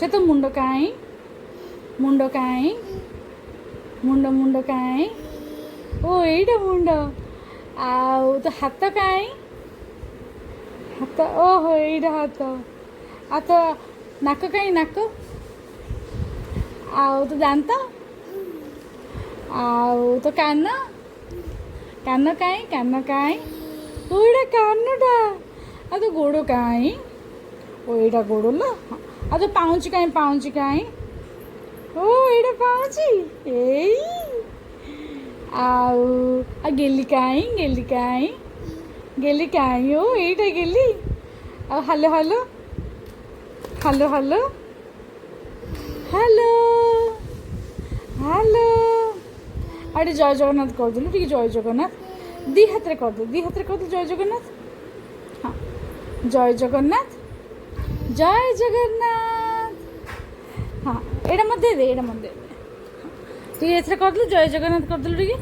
ସେ ତ ମୁଣ୍ଡ କାଇଁ ମୁଣ୍ଡ କାଇଁ ମୁଣ୍ଡ ମୁଣ୍ଡ କାଇଁ ଓ ଏଇଟା ମୁଣ୍ଡ ଆଉ ତ ହାତ କାଇଁ ହାତ ଓହୋ ଏଇଟା ହାତ ଆଉ ତ ନାକ କାଇଁ ନାକ ଆଉ ତ ଦାନ୍ତ ଆଉ ତ କାନ କାନ କାଇଁ ଓ ଏଇଟା କାନଟା ଆଉ ତ ଗୋଡ଼ କାଇଁ ଓ ଏଇଟା ଗୋଡ଼ ଲୋ ଆଉ ତ ପାଉଁଜି କାଇଁ ଓ ଏଇଟା ପାଉଁଜି ଏଇ ଆଉ ଗେଲି କାଇଁ ଓ ଏଇଟା ଗେଲି ଆଉ hello hello hello hello hello hello ଆଉ ଟିକେ ଜୟ ଜଗନ୍ନାଥ କରିଦେଲୁ ଟିକେ ଜୟ ଜଗନ୍ନାଥ ଦି ହାତରେ କରିଦେ ଜୟ ଜଗନ୍ନାଥ ହଁ ଜୟ ଜଗନ୍ନାଥ ହଁ ଏଇଟା ମୋତେ ଦେ ଟିକେ ଏଥିରେ କରିଦେଲୁ ଜୟ ଜଗନ୍ନାଥ କରିଦେଲୁ ଟିକେ